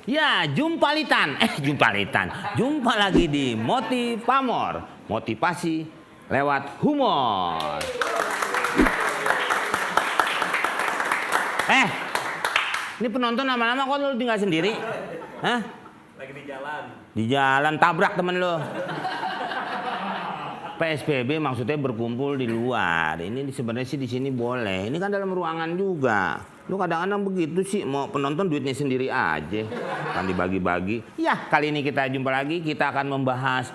Ya, jumpa lagi di Motivamor, motivasi lewat humor. Ini penonton lama-lama kok lu tinggal sendiri? Hah? Lagi di jalan. Di jalan tabrak temen lu. PSBB maksudnya berkumpul di luar. Ini sebenarnya sih di sini boleh. Ini kan dalam ruangan juga. Lu kadang-kadang begitu sih, mau penonton duitnya sendiri aja, kan dibagi-bagi. Ya, kali ini kita jumpa lagi, kita akan membahas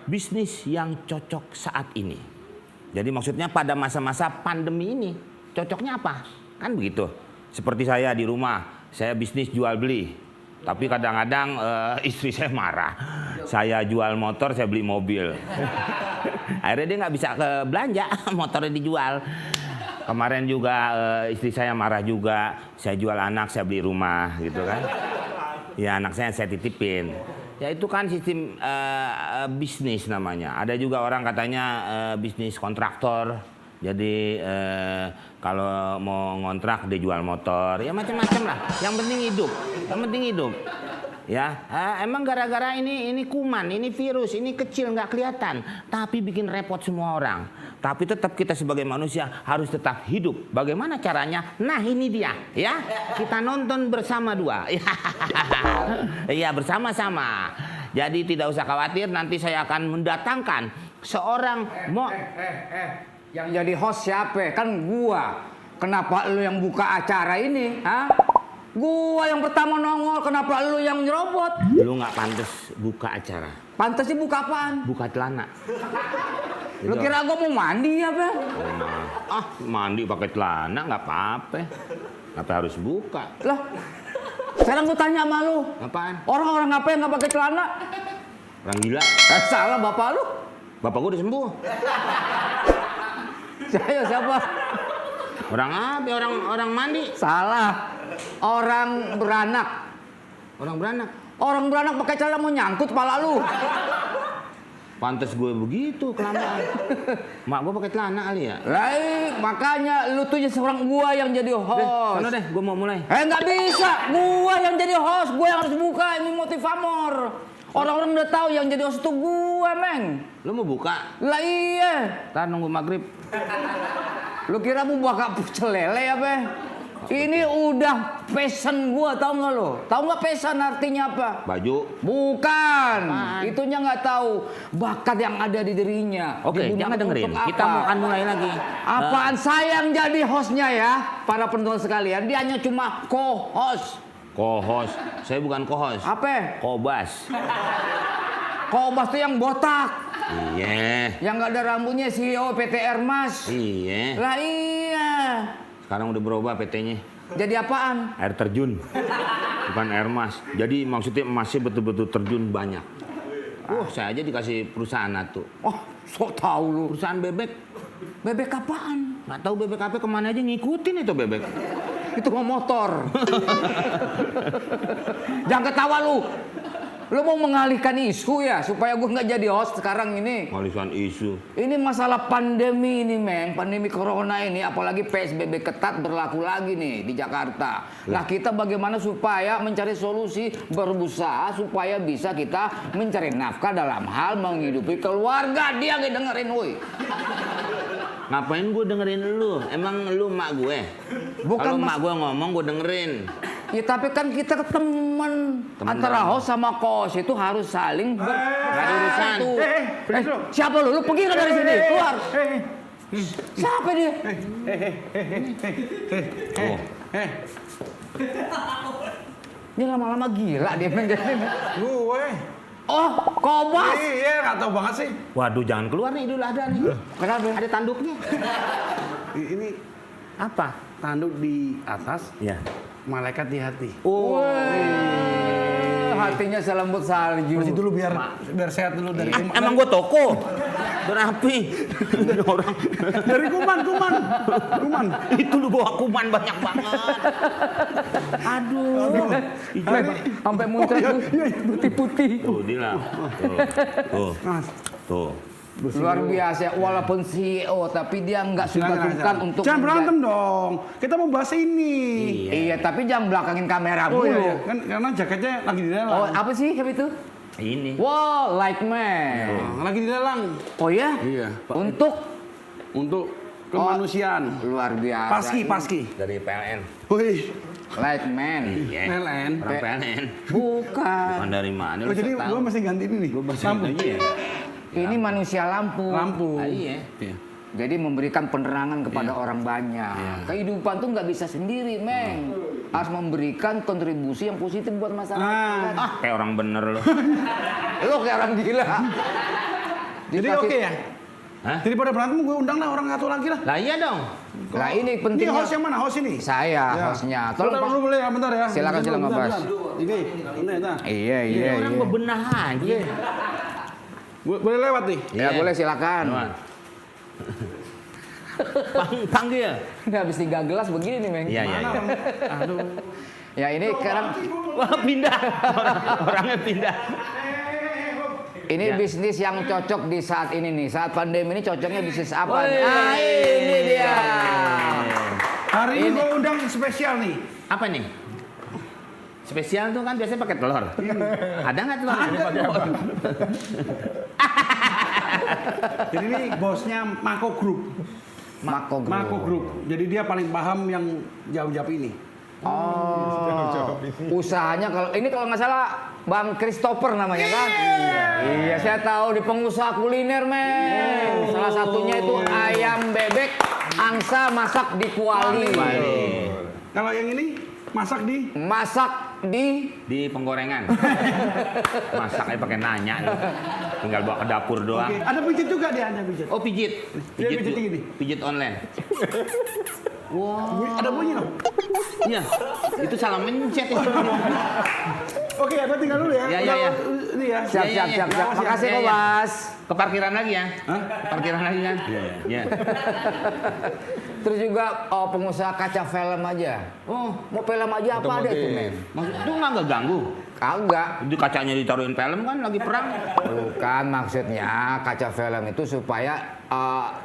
bisnis yang cocok saat ini. Jadi maksudnya pada masa-masa pandemi ini, cocoknya apa? Kan begitu. Seperti saya di rumah, saya bisnis jual beli. Tapi kadang-kadang istri saya marah. Saya jual motor, saya beli mobil. Akhirnya dia nggak bisa ke belanja, motornya dijual. Kemarin juga istri saya marah juga, saya jual anak, saya beli rumah gitu kan. Ya anak saya titipin. Ya itu kan sistem bisnis namanya. Ada juga orang katanya bisnis kontraktor. Jadi kalau mau ngontrak dia jual motor, ya macam-macam lah. Yang penting hidup. Ya, emang gara-gara ini kuman, ini virus, ini kecil nggak kelihatan, tapi bikin repot semua orang. Tapi tetap kita sebagai manusia harus tetap hidup. Bagaimana caranya? Nah ini dia, ya. Kita nonton bersama dua. Iya bersama-sama. Jadi tidak usah khawatir, nanti saya akan mendatangkan seorang Yang jadi host siapa? Kan gua. Kenapa lu yang buka acara ini? Hah? Gua yang pertama nongol, kenapa lu yang nyerobot? Lu nggak pantas buka acara. Pantasnya buka apaan? Buka celana. Lu kira gua mau mandi apa? Mandi pakai celana nggak apa-apa. Apa harus buka? Lah, sekarang gua tanya sama lu. Apaan? Orang-orang ngapain nggak pakai celana? Orang gila. Salah bapak lu. Bapak gua udah sembuh. Saya siapa? Orang apa? Orang mandi. Salah. Orang beranak. Orang beranak. Orang beranak pakai celana mau nyangkut kepala lu. Pantes gue begitu kelamaan. Mak gue pakai celana kali ya. Lah, makanya lu tuh seorang gua yang jadi host. Sana deh, gue mau mulai. Nggak bisa. Gua yang jadi host, gua yang harus buka ini Motivamor. Orang-orang udah tahu yang jadi host itu gua, Meng. Lu mau buka? Lah iya. Ntar nunggu maghrib. Lu kira mau buka pecel lele apa? Ini udah passion gua, tahu nggak lo? Tahu nggak passion artinya apa? Baju. Bukan. Apaan? Itunya nggak tahu. Bakat yang ada di dirinya. Oke, jangan dengerin. Kita mau akan mulai lagi. Apaan saya yang jadi hostnya ya, para penonton sekalian. Dia hanya cuma co-host. Co-host. Saya bukan co-host. Apa? Kobas. Co-host tuh yang botak. Iya. Yang nggak ada rambutnya CEO PT Ermas. Iya. Lah iya. Sekarang udah berubah PT-nya. Jadi apaan? Air terjun. Bukan air emas. Jadi maksudnya emasnya betul-betul terjun banyak. Saya aja dikasih perusahaan tuh. Oh, sok tahu lu. Perusahaan bebek. Bebek apaan? Nggak tahu bebek apa kemana aja ngikutin itu bebek. Itu mau motor. Jangan ketawa lu. Lu mau mengalihkan isu ya supaya gue nggak jadi host sekarang ini. Mengalihkan isu. Ini masalah pandemi ini, Meng. Pandemi corona ini, apalagi PSBB ketat berlaku lagi nih di Jakarta. Nah, kita bagaimana supaya mencari solusi, berusaha supaya bisa kita mencari nafkah dalam hal menghidupi keluarga. Dia nggak dengerin, woi. Ngapain gue dengerin lu? Emang lu emak gue? Bukan kalau emak gue ngomong gue dengerin. Ya tapi kan kita teman antara host sama host itu harus saling Nggak ada urusan. Siapa lu? Lu pergi nggak dari sini? Keluar. Siapa dia? Oh. Dia lama-lama gila dia menjadi. Gue. Oh, Kobas. Iya, nggak tahu banget sih. Waduh, jangan keluar nih, Idul Adha nih. Kenapa? Ada tanduknya. Ini Apa? tanduk di atas, Ya. malaikat di hati. Oh. Hatinya selembut salju. Bersih dulu biar sehat dulu dari kuman. Emang gue toko? Berapi. Orang. Dari kuman. Itu lu bawa kuman banyak banget. Aduh. Sampai muncul putih-putih. Tuh, Dila. Tuh. Mas, Tuh. Luar biasa, walaupun CEO tapi dia nggak Silakan, sungkan-sungkan silakan. untuk Jangan berantem dong. Kita mau bahas ini. Iya, tapi jangan belakangin kamera Oh dulu. iya, kan karena jaketnya lagi di dalam. Oh, apa sih itu? Ini. Wow, like man. Lagi di dalam. Oh ya? Iya. Untuk Kemanusiaan. luar biasa. Paski. Dari PLN. Wih, Like man. Iya. PLN. Orang PLN. Bukan. Bukan dari mana? Oh, jadi gua mesti ganti ini nih. Lu bahasa Lampu. aja ya. Ini manusia lampu. Lampu. Ah, iya. Iya. Jadi memberikan penerangan kepada orang banyak. Kehidupan tuh nggak bisa sendiri, Meng. Harus memberikan kontribusi yang positif buat masyarakat. Ah, Kayak orang bener lo. Lo kayak orang gila. jadi Dikasih- oke ya? Hah? Daripada berantem gue undang lah orang satu lagi lah. Lah iya dong. Nah ini Ini pentingnya. host yang mana? Host ini? Saya hostnya. Tolong Bentar Pak. dulu boleh ya, bentar ya. Silakan, silakan, Bentar, Mas. bentar. Ini, bentar. Iya, iya, Orang iya. bebenah aja. Boleh lewat nih. Ya boleh silakan. Nuan. Panggil. Ini habis 3 gelas begini nih, Meng. Iya, iya, iya. Aduh. Ya ini sekarang Wah, pindah. Orangnya pindah. ini Ya. bisnis yang cocok di saat ini nih. Saat pandemi ini cocoknya bisnis apa? Woi. Ah, ini dia. Hari ini gue undang spesial nih. Apa nih? Spesial tuh kan biasanya pakai telur. Ada nggak telur? Jadi ini bosnya Mako Group. Mako Group. Mako Group. Jadi dia paling paham yang jauh-jauh ini. Oh, usahanya kalau nggak salah Bang Christopher namanya kan? Iya, saya tahu di pengusaha kuliner, men. Salah satunya itu ayam bebek angsa masak di kuali. Kalau yang ini masak di Masak di Di penggorengan. Masak aja pakai nanya. Lu. Tinggal bawa ke dapur doang. Oke, ada pijit juga dia, ada pijit. Oh pijit. Dia pijit gini. Pijit online. Ada bunyi loh. Iya. Itu salah mencet itu. Oke, aku tinggal dulu ya. Ya, ya, ya. Ini ya. Siap, Iya, siap, iya, siap, iya. siap. Siap, Makasih iya, kok, iya. Mas. Ke parkiran lagi ya. Hah? Ke parkiran lagi kan? Iya. Terus juga pengusaha kaca film aja. Oh, Mau film aja apa ada itu, men? maksud itu nggak ganggu. Kagak. Itu kacanya ditaruhin film kan lagi perang. Bukan, maksudnya kaca film itu supaya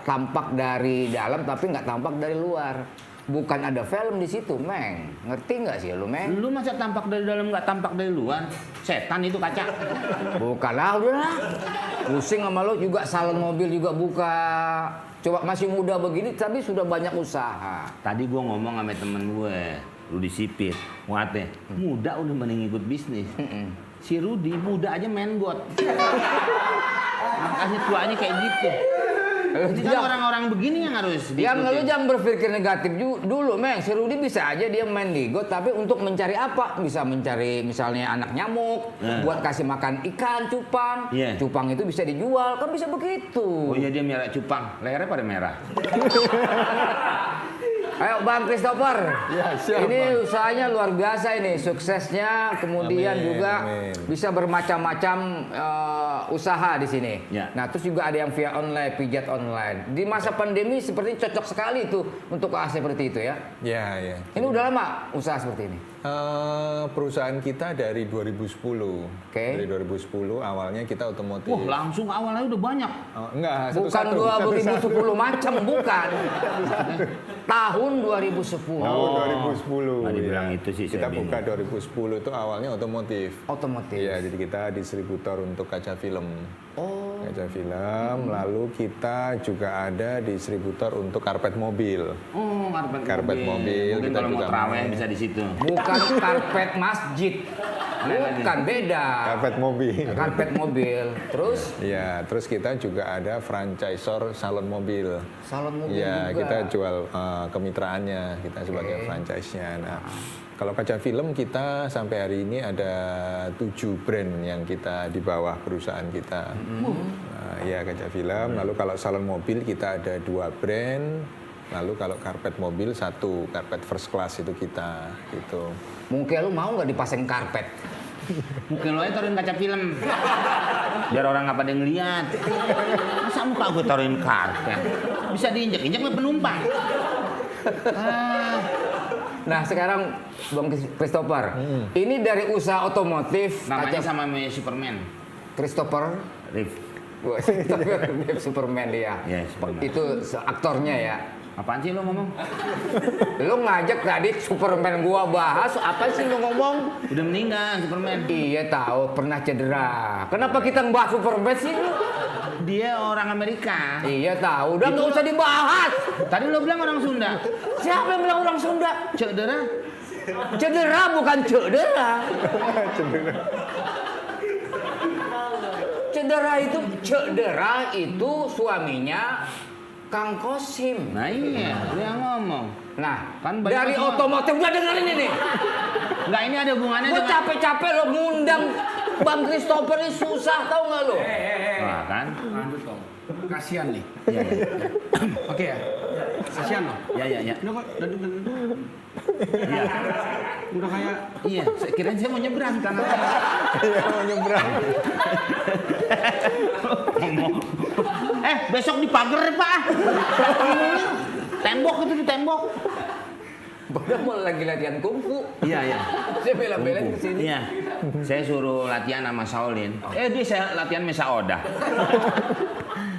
tampak dari dalam tapi nggak tampak dari luar. Bukan ada film di situ, Meng. Ngerti nggak sih lu, Meng? Lu masa tampak dari dalam nggak tampak dari luar? Setan itu kaca. Bukan lah, udahlah. Pusing sama lu juga, salon mobil juga buka. Coba masih muda begini tapi sudah banyak usaha. Tadi gua ngomong sama temen gue, Rudi Sipit, muatnya muda udah mending ikut bisnis. Si Rudi muda aja main got. Makanya tuanya kayak gitu. Jadi kan orang-orang begini yang harus Yang lu diikutin. jangan berpikir negatif dulu, Meng. Si Rudi bisa aja dia main di got, tapi untuk mencari apa? Bisa mencari misalnya anak nyamuk, buat kasih makan ikan, cupang. Iya. Cupang itu bisa dijual, kan bisa begitu. Oh iya dia merah cupang, lehernya pada merah. Ayo Bang Christopher, ini usahanya luar biasa ini, suksesnya, kemudian Amin, juga amin. bisa bermacam-macam usaha di sini. Ya. Nah terus juga ada yang via online, pijat online. Di masa pandemi seperti cocok sekali itu untuk seperti itu ya. Ya, ya. Ini udah lama usaha seperti ini. Perusahaan kita dari 2010. Oke. Dari 2010 awalnya kita otomotif. Wah langsung awalnya udah banyak. Oh, enggak, Bukan satu-satu. 2010 macam, bukan. Tahun 2010. Oh, 2010. Nggak dibilang ya. itu sih, Kita saya buka 2010 itu awalnya otomotif. Otomotif. Iya, jadi kita distributor untuk kaca film. Oh. Kaca film, lalu kita juga ada distributor untuk karpet mobil. Oh Karpet mobil, Mungkin kita kalau mau juga terawih mau. bisa di situ. Bukan karpet masjid. Bukan, beda. Karpet mobil. Karpet mobil. Terus Ya, terus kita juga ada franchisor salon mobil. salon mobil Ya, juga. kita jual kemitraannya, kita sebagai franchise-nya. Nah, kalau kaca film kita sampai hari ini ada 7 brand yang kita di bawah perusahaan kita. Nah, ya kaca film. Lalu kalau salon mobil kita ada 2 brand. Lalu kalau karpet mobil 1, karpet first class itu kita gitu. Mungkin lu mau nggak dipasang karpet? Mungkin lo aja taruhin kaca film. Biar orang nggak pada ngeliat. Masa muka gue taruhin karpet? Bisa diinjek-injek oleh penumpang. Nah sekarang Bang Christopher, ini dari usaha otomotif Namanya kaca sama Superman. Christopher Rif. Wah, tapi Superman dia. Iya, Superman. Itu aktornya ya. Apaan sih lo ngomong? Lu ngajak tadi Superman gua bahas, apa sih lu ngomong? Udah meninggal Superman. Iya tahu, pernah cedera. Kenapa kita ngebahas Superman sih lu? Dia orang Amerika. Iya tahu, udah nggak usah dibahas. Tadi lo bilang orang Sunda. Siapa yang bilang orang Sunda? Cedera. Cedera bukan cedera. Cedera itu suaminya Kang Kosim. Nah iya, lu yang ngomong. Nah, Kan banyak dari semua. otomotif udah dengerin ini. Enggak, ini ada hubungannya Gue dengan... capek-capek lo ngundang Bang Christopher ini susah tau nggak lo? Wah, kan? Lanjut dong. Kasihan nih. Iya, iya. Oke ya. Kasihan loh. Iya, iya, iya. Lo kok Iya. udah kayak Iya, kirain saya mau nyebrang karena Iya, mau nyebrang. besok di pagar Pak. Tembok itu di tembok. Padahal mau lagi latihan kungfu. Iya, iya. Saya bela-belain ke sini. Iya. Saya suruh latihan sama Shaolin. Dia saya latihan Mesa Oda.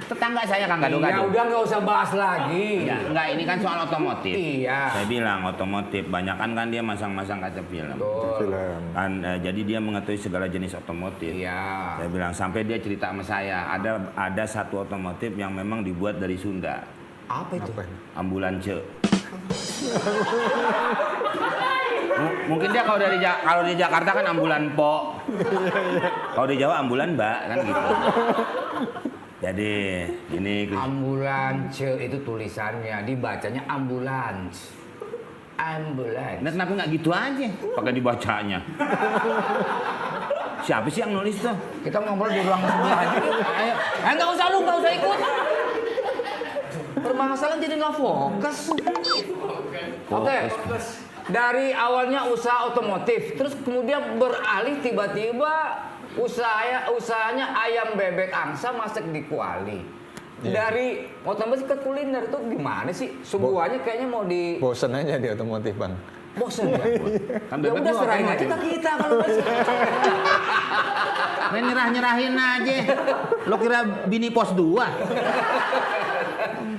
Tetangga saya kan Ya gado-gado. udah nggak usah bahas lagi. Ya, enggak, ini kan soal otomotif. Iya. Saya bilang otomotif, banyakan kan dia masang-masang kaca film. Betul. Film. Kan jadi dia mengetahui segala jenis otomotif. Iya. Saya bilang sampai dia cerita sama saya, ada satu otomotif yang memang dibuat dari Sunda. Apa itu? Ambulance. Mungkin dia kalau di Jakarta kan ambulan po. Kalau di Jawa ambulan mbak kan gitu. Jadi ini Ambulans itu tulisannya, dibacanya ambulans. Ambulans. nah, kenapa nggak gitu aja pakai dibacanya? Siapa sih yang nulis tuh? Kita ngobrol di ruang sebelah aja. Ayo. Nggak usah lu, nggak usah ikut. Permasalahan jadi nggak fokus. Oke. Dari awalnya usaha otomotif, terus kemudian beralih tiba-tiba usahanya ayam bebek angsa masak di Kuali. Dari otomotif ke kuliner itu gimana sih? Semuanya kayaknya mau di Bosen aja di otomotif, Bang. bosen ya. Kan Ya bebek udah juga serahin aja otomotif. ke kita kalau bosen. Main nyerahin aja. Lo kira bini pos 2?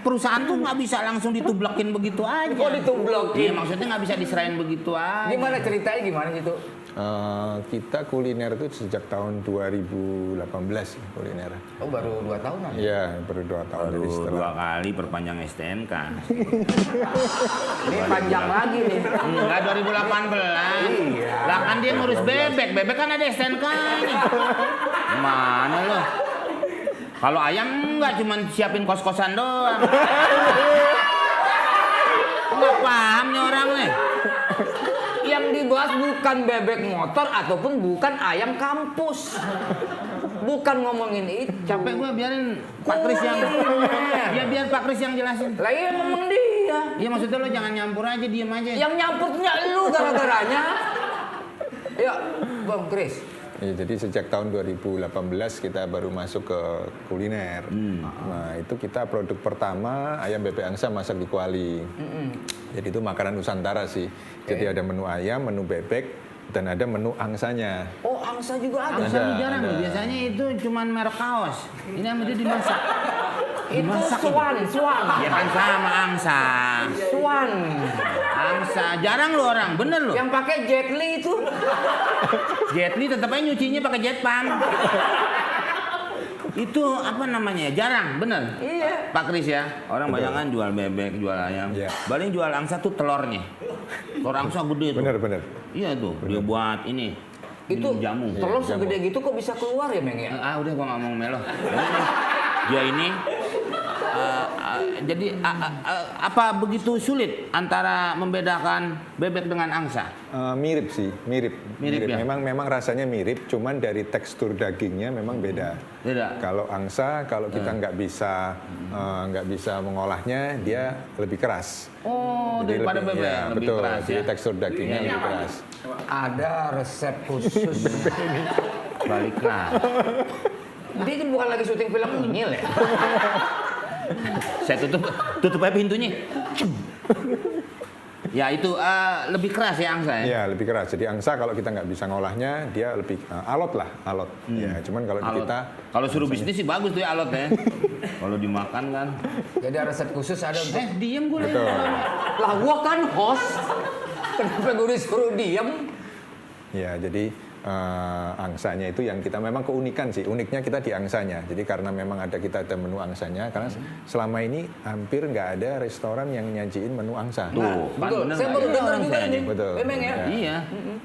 Perusahaan tuh nggak bisa langsung ditublekin begitu aja. Kok ditublekin? Iya, maksudnya nggak bisa diserahin begitu aja. Gimana ceritanya gimana gitu? Kita kuliner itu sejak tahun 2018 kuliner. Oh baru 2 tahunan. Iya, baru 2 tahun Baru dari 2 setelah. kali perpanjang STNK. Ini panjang lagi nih. Enggak 2018. Iya. Lah kan dia ngurus bebek. Bebek kan ada STNK-nya. Mana lo? Kalau ayam enggak cuman siapin kos-kosan doang. Enggak paham nih orang nih. Yang dibahas bukan bebek motor ataupun bukan ayam kampus. Bukan ngomongin itu. Capek gue biarin Pak Kris yang ya biar Pak Kris yang jelasin. Lah iya ngomong dia. Iya maksudnya lo jangan nyampur aja, diem aja. Yang nyampurnya lu gara-garanya. Ya, Bang Kris. Ya, jadi sejak tahun 2018 kita baru masuk ke kuliner. Nah itu kita produk pertama ayam bebek angsa masak di Kuali. Jadi itu makanan Nusantara sih. Jadi ada menu ayam, menu bebek, dan ada menu angsanya. Oh, angsa juga ada. Angsa Ada, jarang ada. loh, biasanya itu cuman merek kaos. Ini sama dia dimasak. Itu Dimasak swan. Ya kan sama angsa. Swan. Angsa, jarang lo orang, bener lo. Yang pakai Jet Li itu. Jet Li tetap aja nyucinya pakai jet pump. Itu apa namanya ya? Jarang, bener. Iya. Pak Kris ya, orang banyak kan jual bebek, jual ayam. Iya. Paling jual angsa tuh telurnya. Telur angsa gede tuh. Bener. Iya tuh, dia buat ini. Itu minum jamu. telur Jamu. segede gitu kok bisa keluar ya, Meng ya? Udah gua nggak mau melo. Dia ini jadi apa begitu sulit antara membedakan bebek dengan angsa? Mirip sih, mirip. Mirip ya? Memang rasanya mirip, cuman dari tekstur dagingnya memang beda. Beda. Kalau angsa, kalau kita nggak bisa mengolahnya, dia lebih keras. Oh, Jadi daripada lebih- bebek ya, lebih betul. keras Jadi ya. tekstur dagingnya lebih keras. Ada resep khusus. Baliklah. Dia ini bukan lagi syuting film Unyil ya? Saya tutup aja pintunya. Ya itu lebih keras ya angsa ya. Ya lebih keras. Jadi angsa kalau kita nggak bisa ngolahnya, dia lebih alot lah, alot. Ya, cuman kalau Alot. kita Kalau suruh bisnis sih bagus tuh ya alot ya. Kalau dimakan kan. Jadi ada resep khusus ada untuk. Diem gue betul. Lah gua kan host. Kenapa gue disuruh diem? Ya, jadi angsanya itu yang kita memang keunikan sih. Uniknya kita di angsanya. Jadi karena memang kita ada menu angsanya, karena selama ini hampir nggak ada restoran yang nyajiin menu angsa. Tuh, kan Betul. bener Saya nggak baru ya? dengar juga Angsanya. ini. Betul. Memang ya. Ya. Iya.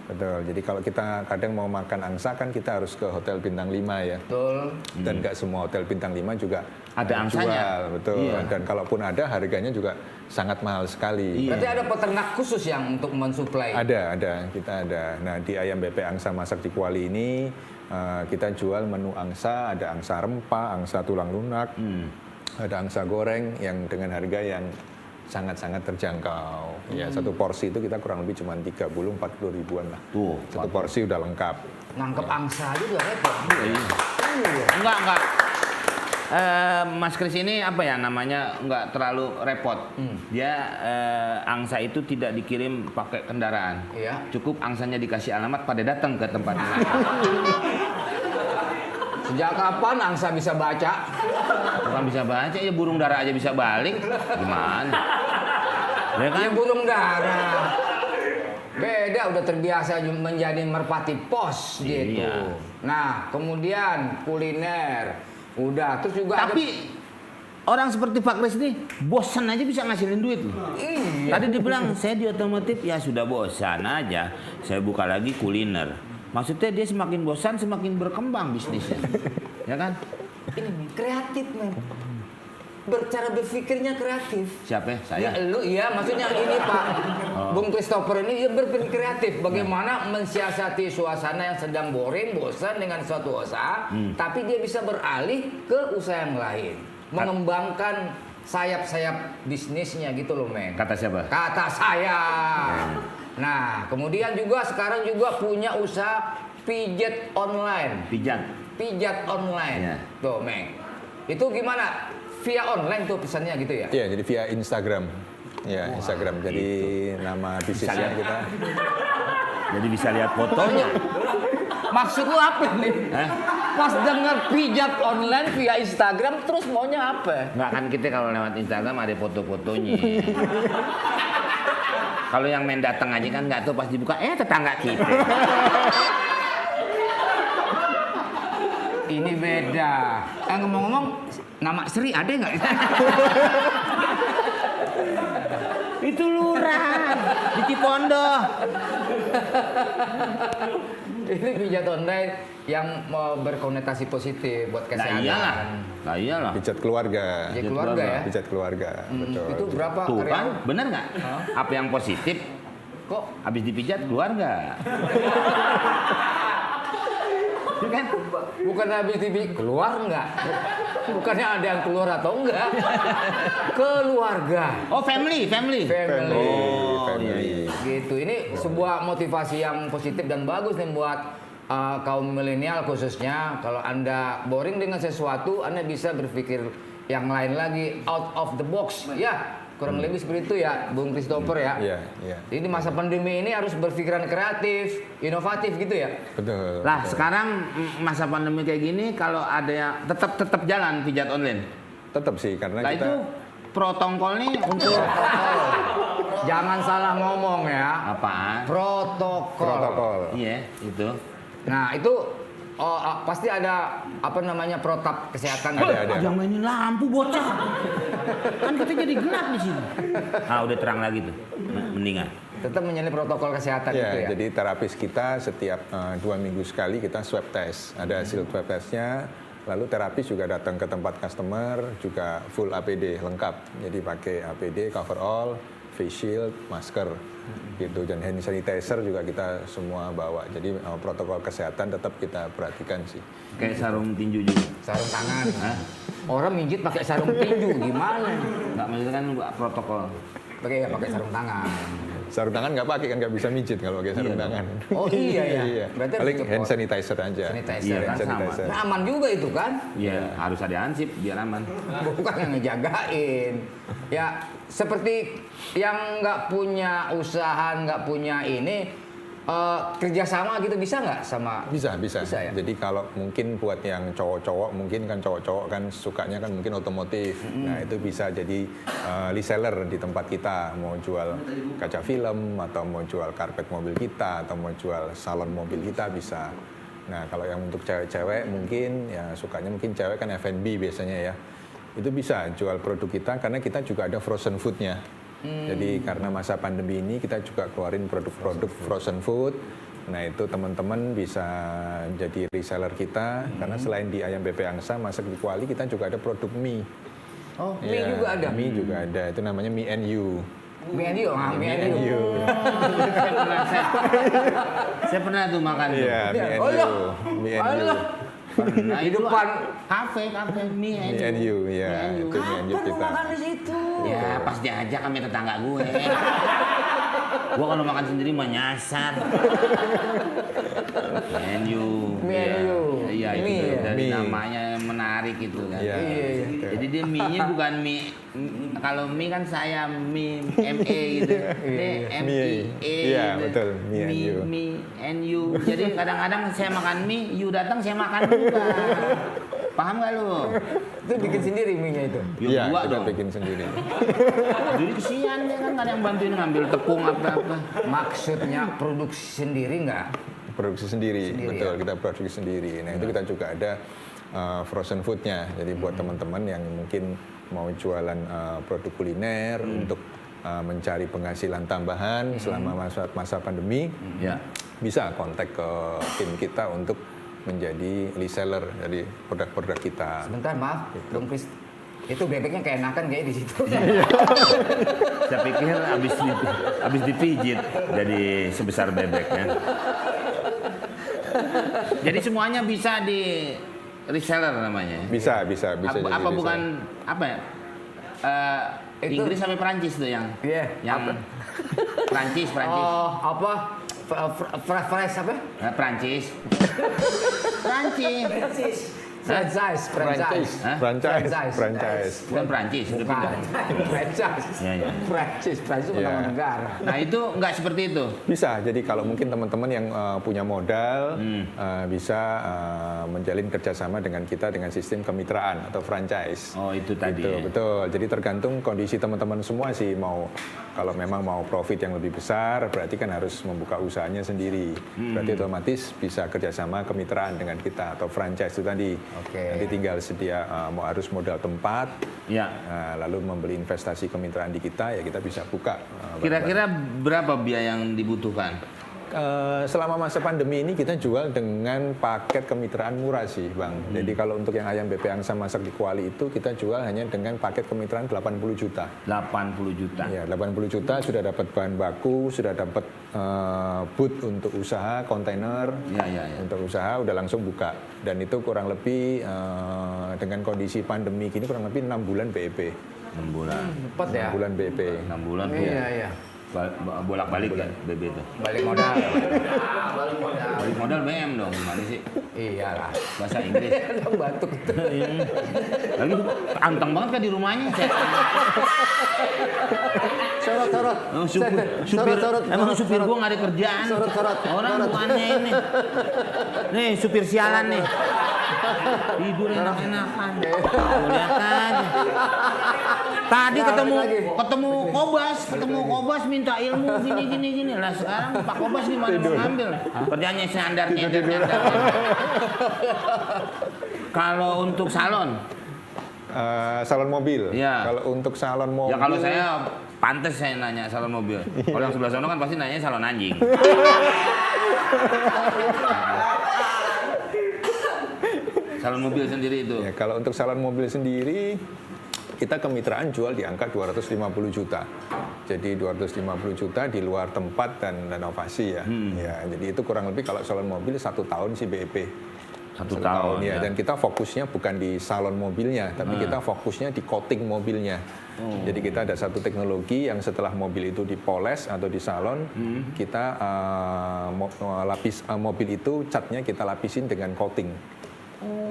Betul. Jadi kalau kita kadang mau makan angsa kan kita harus ke hotel bintang 5 ya. Betul. Dan nggak semua hotel bintang 5 juga Ada angsanya. jual, betul. Iya. Dan kalaupun ada harganya juga sangat mahal sekali. Iya. Berarti ada peternak khusus yang untuk mensuplai. Ada, kita ada. Nah, di ayam bebek angsa masak di Kuali ini kita jual menu angsa, ada angsa rempah, angsa tulang lunak, ada angsa goreng yang dengan harga yang sangat-sangat terjangkau. Ya, satu porsi itu kita kurang lebih cuma 30-40 ribuan lah. Tuh, Satu porsi udah lengkap. Nangkep angsa juga repot. Enggak. Mas Kris ini apa ya namanya nggak terlalu repot. Dia angsa itu tidak dikirim pakai kendaraan. Iya. Cukup angsanya dikasih alamat pada datang ke tempat ini. Sejak kapan angsa bisa baca? Bukan bisa baca ya burung dara aja bisa balik. Gimana? Ya kan? Ya burung dara. Beda udah terbiasa menjadi merpati pos gitu. Iya. Nah, kemudian kuliner. Udah, terus juga Tapi orang seperti Pak Kris ini bosan aja bisa ngasilin duit loh. Iya. Tadi dibilang saya di otomotif ya sudah bosan aja. Saya buka lagi kuliner. Maksudnya dia semakin bosan semakin berkembang bisnisnya. Ya kan? Ini men, kreatif men. Cara berpikirnya kreatif. Siapa ya? Saya. Ya, lu iya, maksudnya ini Pak. Bung Christopher ini dia berpikir kreatif bagaimana mensiasati suasana yang sedang boring, bosan dengan suatu usaha, tapi dia bisa beralih ke usaha yang lain, mengembangkan sayap-sayap bisnisnya gitu loh, men. Kata siapa? Kata saya. Nah, kemudian juga sekarang juga punya usaha pijat online. Pijat online. Ya. Tuh, men. Itu gimana? Via online tuh pesannya gitu ya? Iya, jadi via Instagram. Ya, Instagram. Jadi nama bisnisnya lihat. kita. Jadi bisa lihat fotonya. Maksud lu apa nih? Hah? Pas denger pijat online via Instagram terus maunya apa? Nggak kan kita kalau lewat Instagram ada foto-fotonya. Kalau yang main datang aja kan nggak tahu pas dibuka, tetangga kita. Ini beda. Ngomong-ngomong, nama Sri ada nggak? Itu lurah di Cipondo. Ini pijat online yang mau berkonotasi positif buat kesehatan. Lah iyalah. Pijat keluarga. Pijat keluarga ya? Pijat keluarga, betul. Itu berapa Tuh karyawan? kan, bener nggak? Apa yang positif? Kok Habis dipijat keluarga. Itu kan? bukan habis TV keluar nggak? Bukannya ada yang keluar atau enggak? Keluarga. Oh family. Family. Oh, family. Gitu. Ini sebuah motivasi yang positif dan bagus nih buat kaum milenial khususnya. Kalau Anda boring dengan sesuatu, Anda bisa berpikir yang lain lagi, out of the box. Ya, kurang lebih seperti itu ya, Bung Christopher ya. Iya, iya. Jadi di masa pandemi ini harus berpikiran kreatif, inovatif gitu ya. Betul. Lah betul. sekarang masa pandemi kayak gini kalau ada yang tetap jalan pijat online. Tetap sih karena Nah kita itu protokol nih untuk Jangan salah ngomong ya. apaan? protokol. Iya itu. Nah, itu pasti ada apa namanya protap kesehatan. Ada. Jangan mainin lampu bocah. Kan kita jadi gelap di sini. Ah udah terang lagi tuh. Mendingan. Tetap menyalin protokol kesehatan Ya, itu ya. jadi terapis kita setiap 2 minggu sekali kita swab test. Ada hasil swab testnya. Lalu terapis juga datang ke tempat customer, juga full APD lengkap. Jadi pakai APD, coverall, face shield, masker, gitu. Dan hand sanitizer juga kita semua bawa. Jadi protokol kesehatan tetap kita perhatikan sih. Kayak sarung tinju juga. Sarung tangan. Orang mijit pakai sarung tinju gimana? Nggak maksudnya kan protokol. pakai sarung tangan. Sarung tangan nggak pakai kan, nggak bisa mijit kalau pakai sarung tangan. Oh iya ya. Iya. Berarti harus Paling cepot. hand sanitizer aja. Sanitizer. Iya, Kan kan sama. sanitizer. Nah, aman juga itu kan? Iya, harus ada ansip biar aman. Bukan yang ngejagain. Ya seperti yang nggak punya usaha, nggak punya ini kerjasama gitu bisa nggak sama? Bisa. Bisa ya? Jadi kalau mungkin buat yang cowok-cowok, mungkin kan cowok-cowok kan sukanya kan mungkin otomotif. Nah itu bisa jadi reseller di tempat kita, mau jual kaca film atau mau jual karpet mobil kita atau mau jual salon mobil kita bisa. Nah kalau yang untuk cewek-cewek mungkin ya sukanya mungkin cewek kan F&B biasanya ya. Itu bisa jual produk kita karena kita juga ada frozen foodnya. Jadi karena masa pandemi ini kita juga keluarin produk-produk frozen food. Nah itu teman-teman bisa jadi reseller kita karena selain di ayam BP Angsa masak di Kuali kita juga ada produk mie. Oh, mie Ya, juga ada. Mie juga ada. Itu namanya mie and you. Mie and you, mie and you. You. Saya pernah tuh makan tuh. Iya, mie and Oh, iya. you. Mie and you. Alah. Pernah Di itu depan. kafe mie Mie and you, ya. Itu mie and you Apa lu kita. makan di situ? Ya pas diajak kami tetangga gue. Gue kalau makan sendiri mah nyasar. Menu. Mie and you. Iya itu Mie ya? dari Mie. namanya menarik itu kan. Iya. Jadi dia mie-nya bukan mie. Kalau mie kan saya mie ME gitu. Dia Mie. MIE. Iya, gitu. betul, mie and you. Mie and you. Jadi kadang-kadang saya makan mie, you datang saya makan juga. Paham gak lu? Itu bikin sendiri mie-nya itu. Iya, Dua kita dong. bikin sendiri. Jadi kesian dia kan, gak ada yang bantuin ngambil tepung apa-apa. Maksudnya produksi sendiri nggak? Produksi sendiri, Sendiri, betul. ya? Kita produksi sendiri. Nah itu kita juga ada frozen foodnya. Jadi buat teman-teman yang mungkin mau jualan produk kuliner untuk mencari penghasilan tambahan selama masa pandemi, Ya. bisa kontak ke tim kita untuk menjadi reseller dari produk-produk kita. Sebentar maaf, Bung Kris. Itu bebeknya keenakan kayak di situ. Saya pikir habis dipijit jadi sebesar bebeknya. Jadi semuanya bisa di reseller namanya. Bisa Apa, jadi apa reseller. bukan apa ya? Itu- Inggris sampai Perancis tuh yang. Iya, Yang apa? Perancis. Oh, apa? Fresh apa? Perancis. Perancis. Franchise. Hah? Franchise. Bukan Perancis, udah Bukan. pindah. Franchise. Iya, iya. Franchise itu Iya. nama negara. Nah itu nggak seperti itu. Bisa, jadi kalau mungkin teman-teman yang punya modal bisa menjalin kerjasama dengan kita dengan sistem kemitraan atau franchise. Oh itu tadi. Gitu, Ya. betul. Jadi tergantung kondisi teman-teman semua sih mau kalau memang mau profit yang lebih besar berarti kan harus membuka usahanya sendiri. Berarti otomatis bisa kerjasama kemitraan dengan kita atau franchise itu tadi. Oke. Nanti tinggal sedia mau harus modal tempat, Ya. lalu membeli investasi kemitraan di kita ya kita bisa buka. Kira-kira berapa biaya yang dibutuhkan? Selama masa pandemi ini kita jual dengan paket kemitraan murah sih Bang. Jadi kalau untuk yang ayam BP Angsa masak di Kuali itu kita jual hanya dengan paket kemitraan 80 juta. 80 juta. Ya, 80 juta sudah dapat bahan baku, sudah dapat booth untuk usaha, kontainer Ya. untuk usaha udah langsung buka. Dan itu kurang lebih dengan kondisi pandemi gini kurang lebih 6 bulan BEP. 6 bulan. Cepet ya. 6 bulan BEP. 6 bulan tuh. Iya. Bolak-balik kan BB itu. Balik modal. Balik modal BM dong, gimana sih? Iyalah. Bahasa Inggris. Yang batuk itu. Lagi anteng banget kan di rumahnya. Sorot. Oh, supir, emang supir gua nggak ada kerjaan. Sorot. Orang bukannya ini. Nih supir sialan nih. Tidur enak-enakan. Lihat aja. Tadi ketemu Kobas minta ilmu gini. Lah sekarang Pak Kobas gimana mau ngambil? Kerjanya nyandar. Kalau untuk salon, Salon mobil. Iya. Kalau untuk salon mobil. ya kalau saya pantas saya nanya salon mobil. Kalau yang sebelah sana kan pasti nanya salon anjing. Salon mobil sendiri itu. Ya, kalau untuk salon mobil sendiri kita kemitraan jual di angka 250 juta. Jadi 250 juta di luar tempat dan renovasi ya. Ya, jadi itu kurang lebih kalau salon mobil 1 tahun sih BEP. 1 tahun, ya. ya. Dan kita fokusnya bukan di salon mobilnya, tapi kita fokusnya di coating mobilnya. Jadi kita ada satu teknologi yang setelah mobil itu dipoles atau di salon, kita mobil itu catnya kita lapisin dengan coating.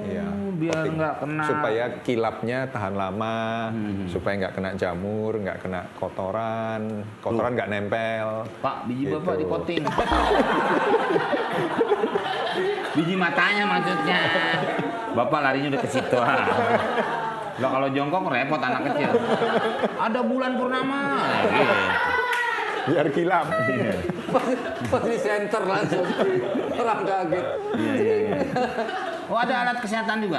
Ya, biar coating. nggak kena. Supaya kilapnya tahan lama, supaya nggak kena jamur, nggak kena kotoran nggak nempel. Pak, biji Gitu. bapak di coating. Biji matanya maksudnya. Bapak larinya udah ke situ. Lah kalau jongkok repot anak kecil. Ada bulan purnama. Gitu. Biar kilap. Pas di center langsung orang kaget. Iya. Oh, ada alat kesehatan juga?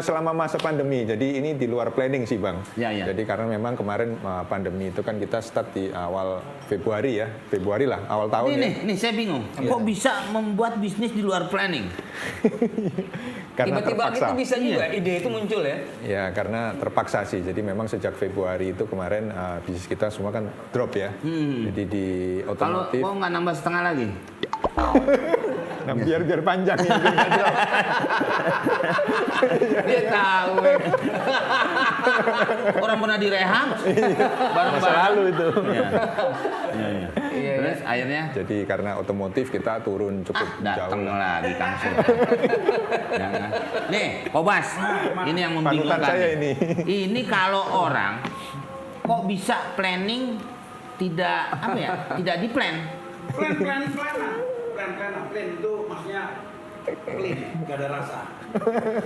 Selama masa pandemi, jadi ini di luar planning sih Bang. Ya. Jadi karena memang kemarin pandemi itu kan kita start di awal Februari lah, awal tahun ya. Nih, saya bingung. Kok bisa membuat bisnis di luar planning? Karena Tiba-tiba terpaksa. itu bisa juga ide itu muncul ya. Ya, karena terpaksa sih. Jadi memang sejak Februari itu kemarin bisnis kita semua kan drop ya. Jadi di Kalau otomotif. kok nggak nambah setengah lagi? Nah, biar panjang ya. biar nggak drop. Dia tahu. Orang pernah direhab. Masa lalu itu. Iya. Terus akhirnya Jadi karena otomotif kita turun cukup datang jauh. lagi Kang Sul. Jangan. Nih, Kobas. Ini yang membingungkan. Panutan saya nih. ini. Ini kalau orang kok bisa planning tidak Tidak di plan. Plan itu maksudnya plain, gak ada rasa.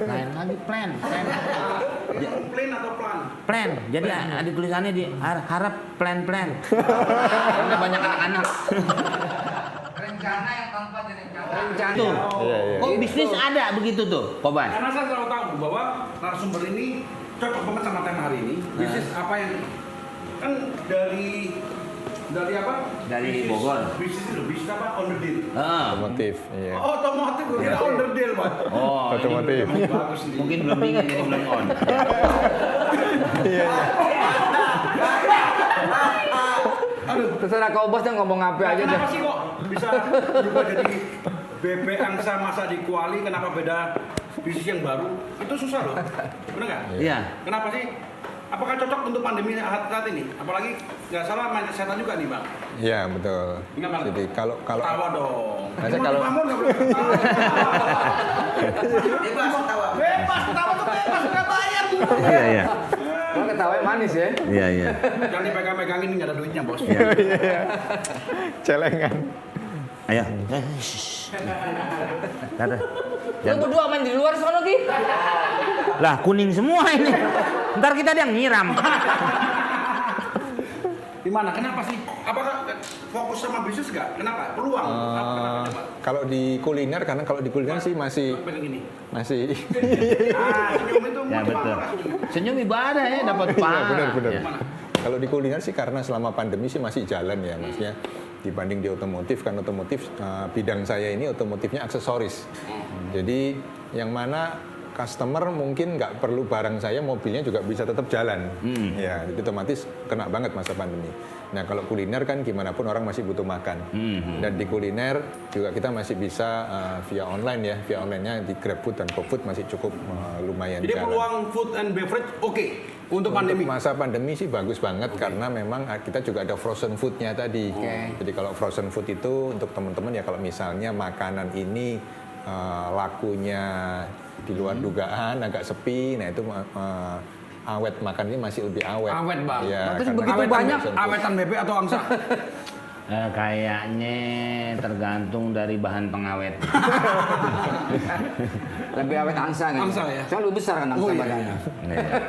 Lain lagi plan. Plain atau plan? Plan. Jadi ada tulisannya di harap plan. Karena banyak anak-anak. Rencana yang tanpa direncanakan. Tuh. Iya. Kok bisnis ada begitu tuh, Kobas? Karena saya selalu tahu bahwa narasumber ini cocok banget sama tema hari ini. Bisnis apa yang kan dari apa? Dari Bisnis- Bogor. Bisnis apa? On the deal. Otomotif. Iya. Oh, otomotif, gue kira on the deal, Pak. Oh, ini Otomotif. Bagus nih. mungkin belum dingin jadi belum on. Aduh, Terserah kau bos yang ngomong apa aja deh. kenapa sih kok bisa berubah jadi BP Angsa masa di Kuali? Kenapa beda bisnis yang baru? Itu susah loh, bener nggak? Iya. Kenapa sih? Apakah cocok untuk pandemi saat ini? Apalagi nggak salah main kesehatan juga nih bang. Iya, betul. Gimana? Jadi kalau Tawa dong. Masa kalau- Kamu nggak boleh ketawa. Bebas ketawa. Bebas ketawa tuh bebas nggak bayar. Iya. Kalau ketawanya manis ya. Iya. Jangan dipegang-pegangin nggak ada duitnya bos. celengan. Ayo. Kata. Lu berdua main di luar sono Ki. Lah kuning semua ini. Ntar kita dia nyiram. Gimana? Kenapa sih? Apakah fokus sama bisnis nggak? Kenapa? Peluang? Kenapa? Kalau di kuliner, karena kalau di kuliner sih masih Pegang ini. Senyum itu Ya betul. Senyum ibadah ya dapat Iya, pahala. benar. Ya. Kalau di kuliner sih karena selama pandemi sih masih jalan ya, maksudnya dibanding di otomotif, kan otomotif bidang saya ini otomotifnya aksesoris. Jadi yang mana customer mungkin nggak perlu barang saya, mobilnya juga bisa tetap jalan. Ya, jadi otomatis kena banget masa pandemi. Nah, kalau kuliner kan gimana pun orang masih butuh makan. Dan di kuliner juga kita masih bisa via online ya, via online-nya di GrabFood dan GoFood masih cukup lumayan Jadi jalan. peluang food and beverage oke untuk pandemi. Masa pandemi sih bagus banget karena memang kita juga ada frozen foodnya tadi. Jadi kalau frozen food itu untuk teman-teman ya kalau misalnya makanan ini lakunya di luar dugaan agak sepi, nah itu awet makan ini masih lebih awet. Awet, Bang. Ya, Terus karena begitu awetan banyak, frozen food. Awetan bebek atau angsa? Kayaknya tergantung dari bahan pengawet. Lebih awet angsa nih. Angsa ya? Soalnya lebih besar kan angsa Oh, iya. badannya.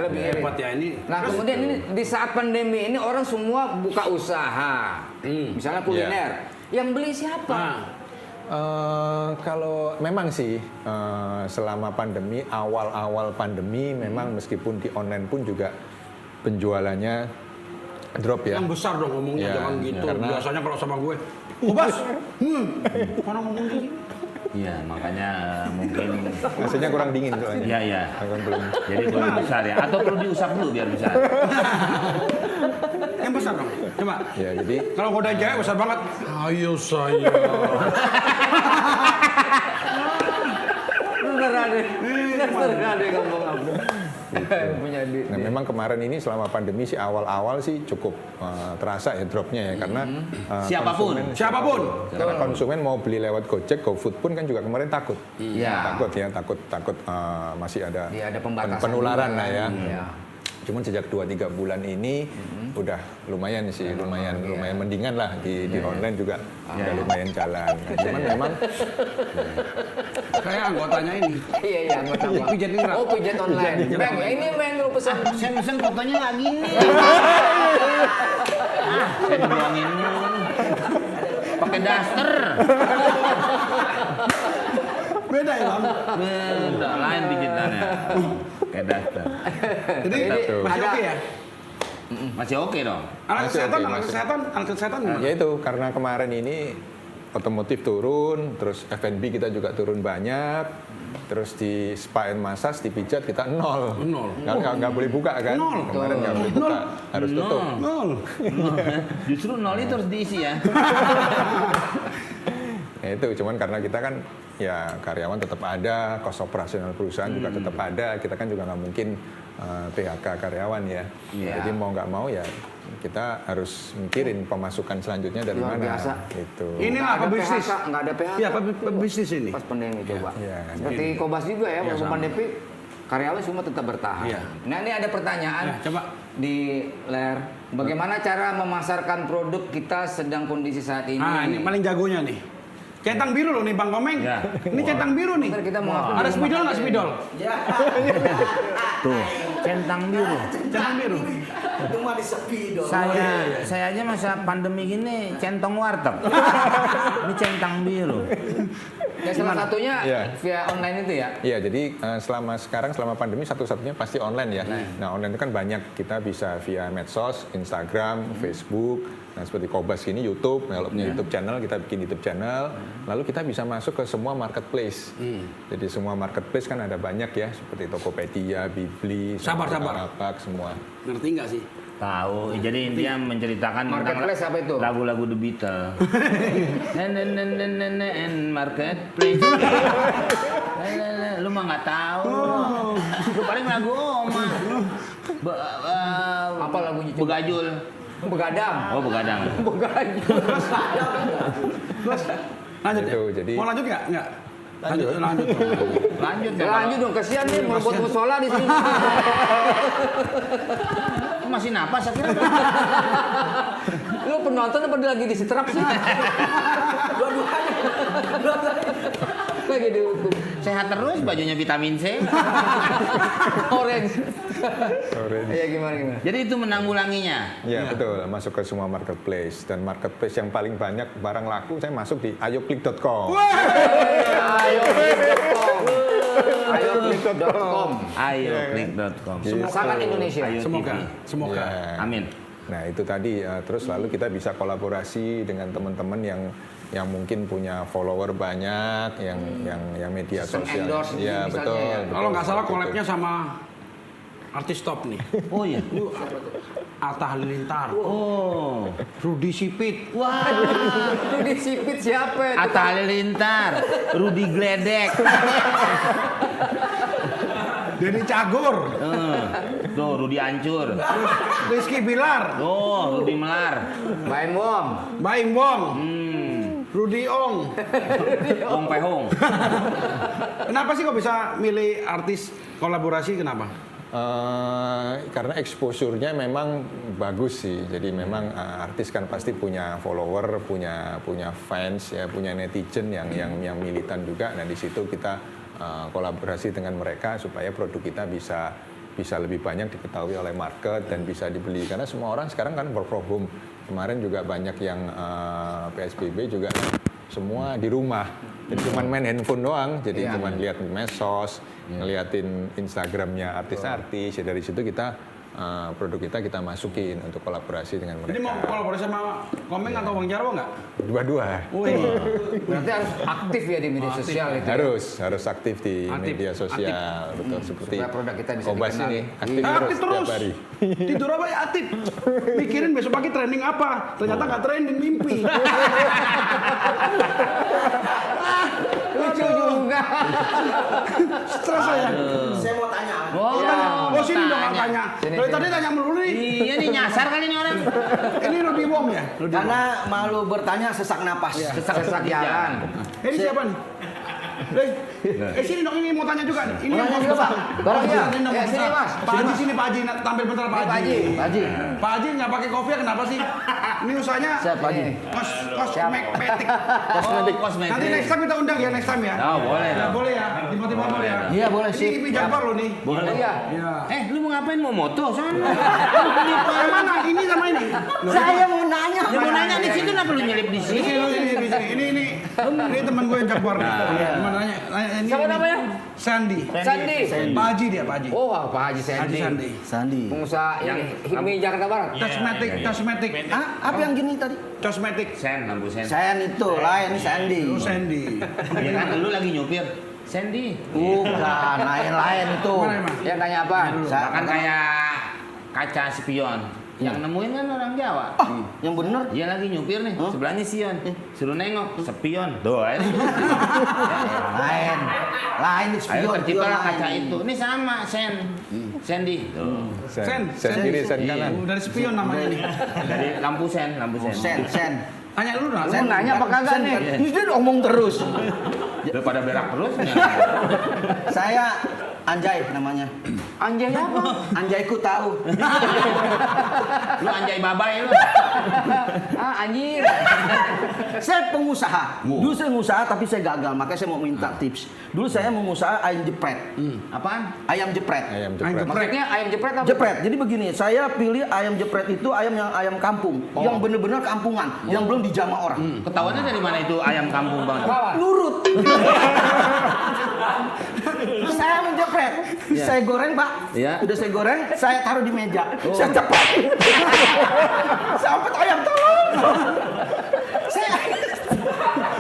Lebih hebat ya ini. Nah kemudian ini di saat pandemi ini orang semua buka usaha, misalnya kuliner. Yang beli siapa? Kalau memang sih selama pandemi, awal-awal pandemi memang meskipun di online pun juga penjualannya drop ya. Yang besar dong ngomongnya, Ya, jangan gitu. karena- Biasanya kalau sama gue, oh bas, mana ngomong gini? Iya, makanya mungkin Hasilnya kurang dingin soalnya. Iya. Akan belum. Jadi perlu besar ya, atau perlu diusap dulu biar besar. Yang besar dong, coba. Ya, jadi Kalau godain cewek besar banget. Ayo saya. Beneran deh ngomong apa. Punya duit. Nah, memang kemarin ini selama pandemi sih awal-awal sih cukup terasa ya dropnya ya karena Siapapun. Karena konsumen mau beli lewat Gojek, GoFood pun kan juga kemarin takut. Iya. Takut masih ada, Iya, ada pembatasan penularan juga. lah ya. Iya. Cuman sejak 2-3 bulan ini udah lumayan sih, lumayan mendingan lah di online juga udah lumayan jalan. Nah, cuman memang Kayak anggotanya ini. Iya, anggota apa? Pijat ningrat. Oh, pijat online. Bang, ya ini Bang lu pesan. Saya pesen fotonya nggak gini. Saya dibilangin pakai daster. Beda ya, Bang. Beda, lain pijitannya. Kayak daster. Jadi masih ada- oke ya? Masih oke dong. Alat Masih kesehatan, oke, alat masih. kesehatan, alat kesehatan gimana? ya itu karena kemarin ini otomotif turun, terus F&B kita juga turun banyak, terus di spa and massage, di pijat kita nol. Nggak boleh buka kan? Nol. Kemarin nggak boleh buka, harus tutup. Nol. Justru nol itu harus diisi ya. Ya itu cuman karena kita kan ya karyawan tetap ada, kos operasional perusahaan juga tetap ada. Kita kan juga nggak mungkin PHK karyawan ya. Iya. Jadi mau nggak mau ya kita harus mikirin pemasukan selanjutnya dari Luar mana. biasa. Gitu. Inilah pebisnis. Nggak ada PHK. Iya, pebisnis ini. Pas pandemi coba. Iya. Seperti Kobas juga ya, walaupun sama. pandemi karyawan semua tetap bertahan. Iya. Nah, ini ada pertanyaan Ya, coba. di ler. Bagaimana cara memasarkan produk kita sedang kondisi saat ini? Ah, ini paling jagonya nih. Centang biru loh nih Bang Komeng. Ya. Ini centang biru nih. Ntar kita mau Ada spidol nggak spidol? Tuh, centang biru. Centang biru. Saya aja masa pandemi gini centong warteg. Ini centang biru. Ya, salah satunya Iya. via online itu ya. Iya, jadi selama pandemi satu-satunya pasti online ya. Nah, online itu kan banyak, kita bisa via medsos, Instagram, Facebook, nah seperti Kobas ini YouTube, kalau punya YouTube channel kita bikin YouTube channel, lalu kita bisa masuk ke semua marketplace. Jadi semua marketplace kan ada banyak ya, seperti Tokopedia, Bibli, Sabar. Bukalapak, semua. Ngerti nggak sih? Tahu, jadi intinya menceritakan Marketplace apa itu? lagu-lagu The Beatles. Marketplace. Lu mah nggak tahu. Lu paling lagu Oma. Apa lagunya? Begajul. Begadang. Oh, begadang. Begadang. Lanjut Itu, ya? jadi- Mau lanjut nggak? Nggak. Lanjut. Lanjut Ya, lanjut dong, kesian nih mau buat musola di sini. Masih napas akhirnya. Lu penonton apa dia lagi disetrap sih? Dua-duanya. Lagi dihukum. Sehat terus, bajunya vitamin C. Orange. Orange. Iya, gimana? Jadi itu menanggulanginya. Ya betul, masuk ke semua marketplace, dan marketplace yang paling banyak barang laku saya masuk di ayoklik.com. Ayoklik.com. Ayo klik.com. Sangat Indonesia. Ayo Semoga. TV. Semoga. Ya. Amin. Nah itu tadi, terus lalu kita bisa kolaborasi dengan teman-teman yang mungkin punya follower banyak, yang media Sistem sosial. endorse gitu Ya misalnya betul. ya. betul, Kalau nggak salah betul. collab-nya sama artis top nih. Oh iya. Atta Halilintar, Oh. Rudi Sipit, Wah. Itu disipit siapa? Atta Halilintar, Rudi Gledek. Denny Cagur, Tuh, Rudi Hancur. Rizky Bilar, Tuh, Rudi Melar. Baim Wong. Baim Bong, Rudi Ong. Ong Pehong. Kenapa sih kok bisa milih artis kolaborasi? Kenapa? Karena exposure-nya memang bagus sih. Jadi memang artis kan pasti punya follower, punya fans ya, punya netizen yang militan juga. Nah di situ kita kolaborasi dengan mereka supaya produk kita bisa lebih banyak diketahui oleh market dan bisa dibeli. Karena semua orang sekarang kan work from home. Kemarin juga banyak yang PSBB juga semua di rumah. Jadi cuman main handphone doang. Jadi Iya. cuman lihat medsos, ngeliatin Instagramnya artis-artis. Ya dari situ kita produk kita masukin untuk kolaborasi dengan Jadi mau mereka. kolaborasi sama Komeng atau Bang Jarwo nggak? Dua-dua. Wih, Berarti harus aktif ya di media sosial itu. ya? Harus aktif di Aktif, media sosial, betul seperti Supaya produk kita bisa Kobas dikenal. ini aktif aktif terus. tiap hari. Tidur apa ya aktif? Mikirin besok pagi trending apa? Ternyata nggak trending, mimpi. Lucu juga. Stres saya. Saya mau tanya. Oh, sini dong tanya. Sini, Dari sini. tadi tanya melulu nih. Iya nih nyasar kali ini orang. Ini Rudy Wong ya? Karena malu bertanya sesak napas. Sesak jalan. Ini siapa nih? Sini dong, ini mau tanya juga nih. Ini Mau yang tanya mau juga, Pak. Barang ya. Ini yang Ya, mau sini, besar. Mas. Pak Haji sini, Pak Haji. Tampil bentar Pak Haji. Pak Haji. Pak Haji nggak pakai kopi ya, kenapa sih? Ini usahanya Siapa Haji? kosmetik. Kosmetik. Nanti next time kita undang ya, next time ya. Oh, boleh Ya, dong. boleh ya, tiba-tiba boleh ya. Iya, boleh, Ini sip. Ibi Jakbar loh nih. Boleh. Iya. Iya. Lu mau ngapain? Mau moto? Sana. Yang mana? Ini sama ini. Saya mau nanya. Ya mau nanya di situ kenapa lu nyelip di Di sini? sini. Ini teman gue yang Jakbar nih. Teman nanya ini. Siapa namanya? Sandy. Sandi. Pak Haji dia, Pak Haji. Oh, Pak Haji Haji Sandi. Sandy. Sandi. Pengusaha ini HIPMI Jakarta Barat. Kosmetik. Ah, apa yang gini tadi? Kosmetik. Sen, lampu sen. Saya itu lain Sandi. Lu Sandy. Ya kan lu lagi nyupir. Sandy. Bukan, lain itu. Mana emang? Ya nanya apa? Bahkan kayak kaca spion. Yang nemuin kan orang Jawa. Yang bener. Dia lagi nyupir nih, sebelahnya Sion. Suruh nengok, sepion. Doa. Lain. Lain Ayo spion. terciptalah lain. kaca itu. Ini sama, Sandy. Tuh. Sen kiri, sen kanan. Dari spion namanya nih. Dari lampu sen. Sen. Tanya dulu dah. Lu nanya apa kagak nih? Ini dia ngomong terus. Daripada berak terus. Saya Anjay namanya. Anjay apa? Anjayku tahu. Lu anjay babai lu. Ah, anjir. Saya pengusaha. Dulu saya pengusaha tapi saya gagal, makanya saya mau minta tips. Dulu saya mengusaha ayam jepret. Apaan? Ayam jepret. Ayam Ayam jepret. Maksudnya ayam jepret apa? Jepret. Jadi begini, saya pilih ayam jepret itu ayam kampung, yang bener-bener kampungan, yang belum dijamah orang. Ketahuannya dari mana itu ayam kampung bang? Apa? Nurut. Saya menjepret. Saya goreng, Pak. Iya. Udah saya goreng, saya taruh di meja. Saya cepat. Sampai ayam tolong. Saya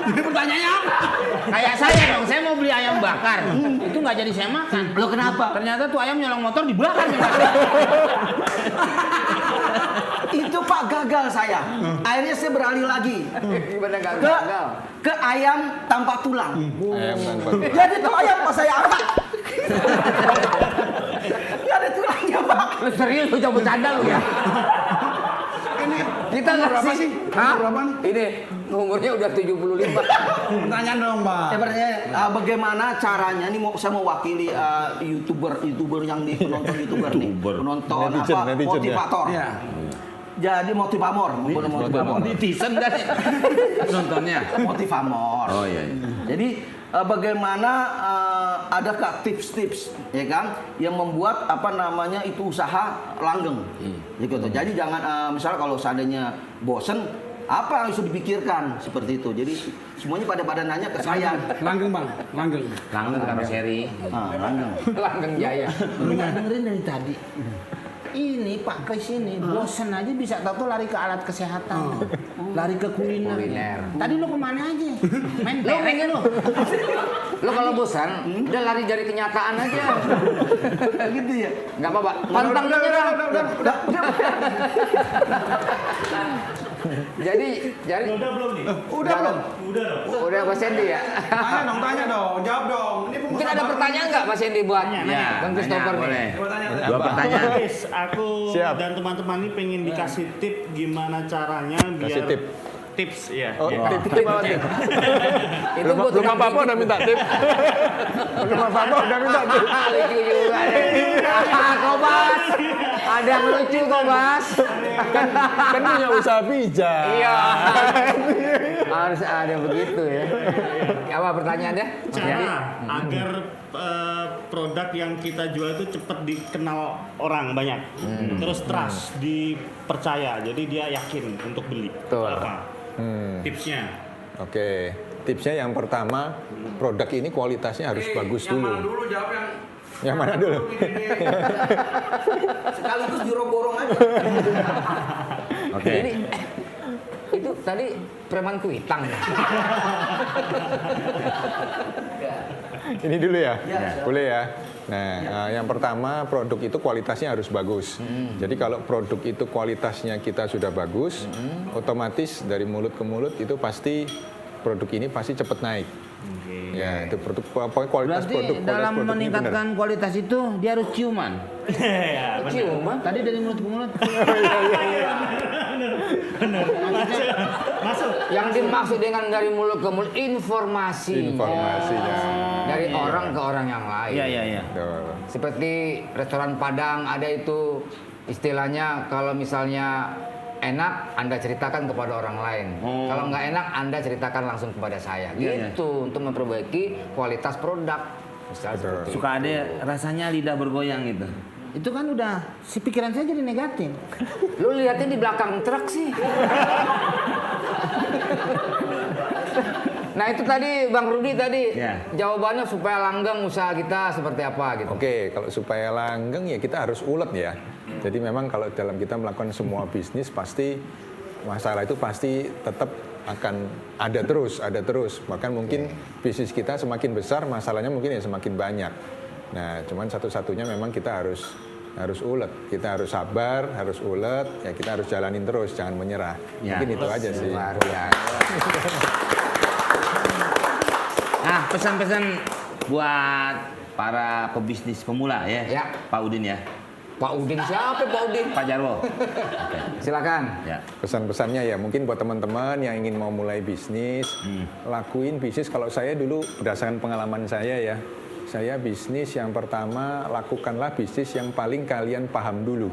Ini pertanyaannya apa? Kayak saya dong, saya mau beli ayam bakar. Itu nggak jadi saya makan. Loh, kenapa? Ternyata tuh ayam nyolong motor di belakang. Itu Pak gagal saya. Akhirnya saya beralih lagi Gimana ke gagal? ke ayam tanpa tulang. Ayam tanpa Jadi tuh ayam pas saya angkat. Gak ada tulangnya, Pak. Lu serius lu coba bercanda lu ya? Ini Kita umur berapa ngasih. sih? Hah? Umur berapa nih? Ini umurnya udah 75. Pertanyaan dong, Mbak. Sebenarnya bagaimana caranya nih saya mau wakili youtuber yang di penonton youtuber nih, penonton Netizen, apa netizen, motivator. Iya. Jadi motivamor, bukan motivamor. Netizen kan nontonnya. Motivamor. Oh iya. Jadi bagaimana adakah tips-tips ya kan yang membuat apa namanya itu usaha langgeng. Gitu. Jadi jangan misalnya kalau seandainya bosen apa yang harus dipikirkan seperti itu. Jadi semuanya pada nanya ke saya. Langgeng, Bang. Langgeng. Langgeng karoseri. Langgeng. Langgeng Jaya. Lu nggak dengerin dari tadi. Ini Pak ke sini bosen aja bisa tahu lari ke alat kesehatan, lari ke kuliner. Tadi lu kemana aja? Main pereng lu. Lo kalau bosan, udah lari dari kenyataan aja. Gitu ya. Enggak apa-apa. Pantang menyerah. Jadi Udah belum nih? Udah belum? Udah dong. udah Mas Hendy ya. Tanya dong. Jawab dong. Ini Mungkin ada pertanyaan nggak Mas Hendy buat Bang Christopher boleh. nih? Dua pertanyaan. Guys, aku Siap. dan teman-teman ini pengen dikasih tip gimana caranya biar Kasih tip. tips ya. Oh, Ya. tip apa tip? Itu buat Belum apa-apa udah minta tip. Belum apa-apa udah minta tip. Lucu juga deh. Kobas. Ada yang lucu Kobas. Kan punya usaha pijat. Iya. Harus ada begitu ya. Apa pertanyaannya? Mas Hendy? Cara agar produk yang kita jual itu cepat dikenal orang banyak. Terus trust, dipercaya. Jadi dia yakin untuk beli. Betul. Apa? Tipsnya. Oke, tipsnya yang pertama, produk ini kualitasnya harus bagus Yang mana dulu. dulu jawab yang Yang mana dulu? Sekaligus borong aja. Oke. Ini itu tadi preman kuitang ya. Ini dulu ya? Ya. Boleh ya? Nah, yang pertama produk itu kualitasnya harus bagus. Jadi kalau produk itu kualitasnya kita sudah bagus, otomatis dari mulut ke mulut itu pasti produk ini pasti cepat naik. Ya, itu produk pokoknya kualitas Berarti produk dalam produknya meningkatkan kualitas itu dia harus ciuman. Ya, benar. Ciuman. Tadi dari mulut ke mulut. Masuk. Yang dimaksud dengan dari mulut ke mulut informasi. informasinya. Dari orang ke orang yang lain. Iya, iya, iya. Betul. Seperti restoran Padang ada itu istilahnya kalau misalnya enak Anda ceritakan kepada orang lain. Oh. Kalau nggak enak Anda ceritakan langsung kepada saya. Iya, iya. Gitu untuk memperbaiki kualitas produk. Misalnya Betul. seperti Suka ada rasanya lidah bergoyang gitu. Itu kan udah si pikiran saya jadi negatif. Lu lihatnya di belakang truk sih. Nah itu tadi Bang Rudi tadi Ya. jawabannya supaya langgeng usaha kita seperti apa gitu. Oke, kalau supaya langgeng ya kita harus ulet ya. Jadi memang kalau dalam kita melakukan semua bisnis pasti masalah itu pasti tetap akan ada terus. Bahkan mungkin bisnis kita semakin besar, masalahnya mungkin ya semakin banyak. Nah, cuman satu-satunya memang kita harus ulet. Kita harus sabar, harus ulet, ya kita harus jalanin terus, jangan menyerah. Ya. Mungkin itu aja sih. Luar biasa. Nah, pesan-pesan buat para pebisnis pemula ya. Ya. Pak Udin ya. Pak Udin siapa Pak Udin? Pak Jarwo. Silakan. Ya. Pesan-pesannya ya mungkin buat teman-teman yang ingin mau mulai bisnis, lakuin bisnis. Kalau saya dulu berdasarkan pengalaman saya ya, saya bisnis yang pertama lakukanlah bisnis yang paling kalian paham dulu,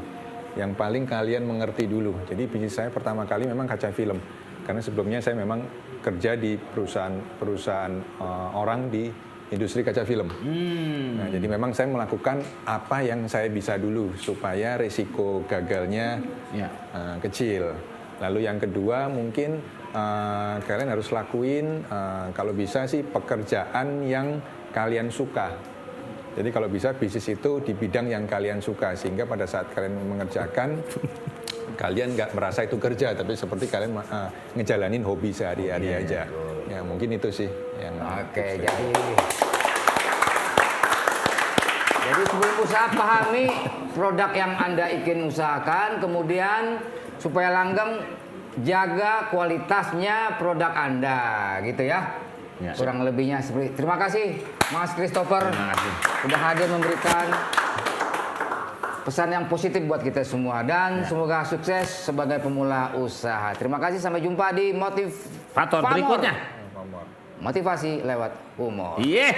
yang paling kalian mengerti dulu. Jadi bisnis saya pertama kali memang kaca film, karena sebelumnya saya memang kerja di perusahaan orang di industri kaca film. Nah, jadi memang saya melakukan apa yang saya bisa dulu supaya risiko gagalnya Ya. kecil. Lalu yang kedua mungkin kalian harus lakuin kalau bisa sih pekerjaan yang kalian suka. Jadi kalau bisa bisnis itu di bidang yang kalian suka sehingga pada saat kalian mengerjakan kalian nggak merasa itu kerja tapi seperti kalian ngejalanin hobi sehari-hari aja. Ya mungkin itu sih yang Oke, jadi sebelum usaha pahami produk yang Anda ingin usahakan, kemudian supaya langgeng jaga kualitasnya produk Anda, gitu ya. Ya. Kurang lebihnya seperti. Terima kasih Mas Christopher Terima kasih. sudah hadir memberikan pesan yang positif buat kita semua dan semoga sukses sebagai pemula usaha. Terima kasih, sampai jumpa di Faktor berikutnya. Motivasi lewat humor. Iya.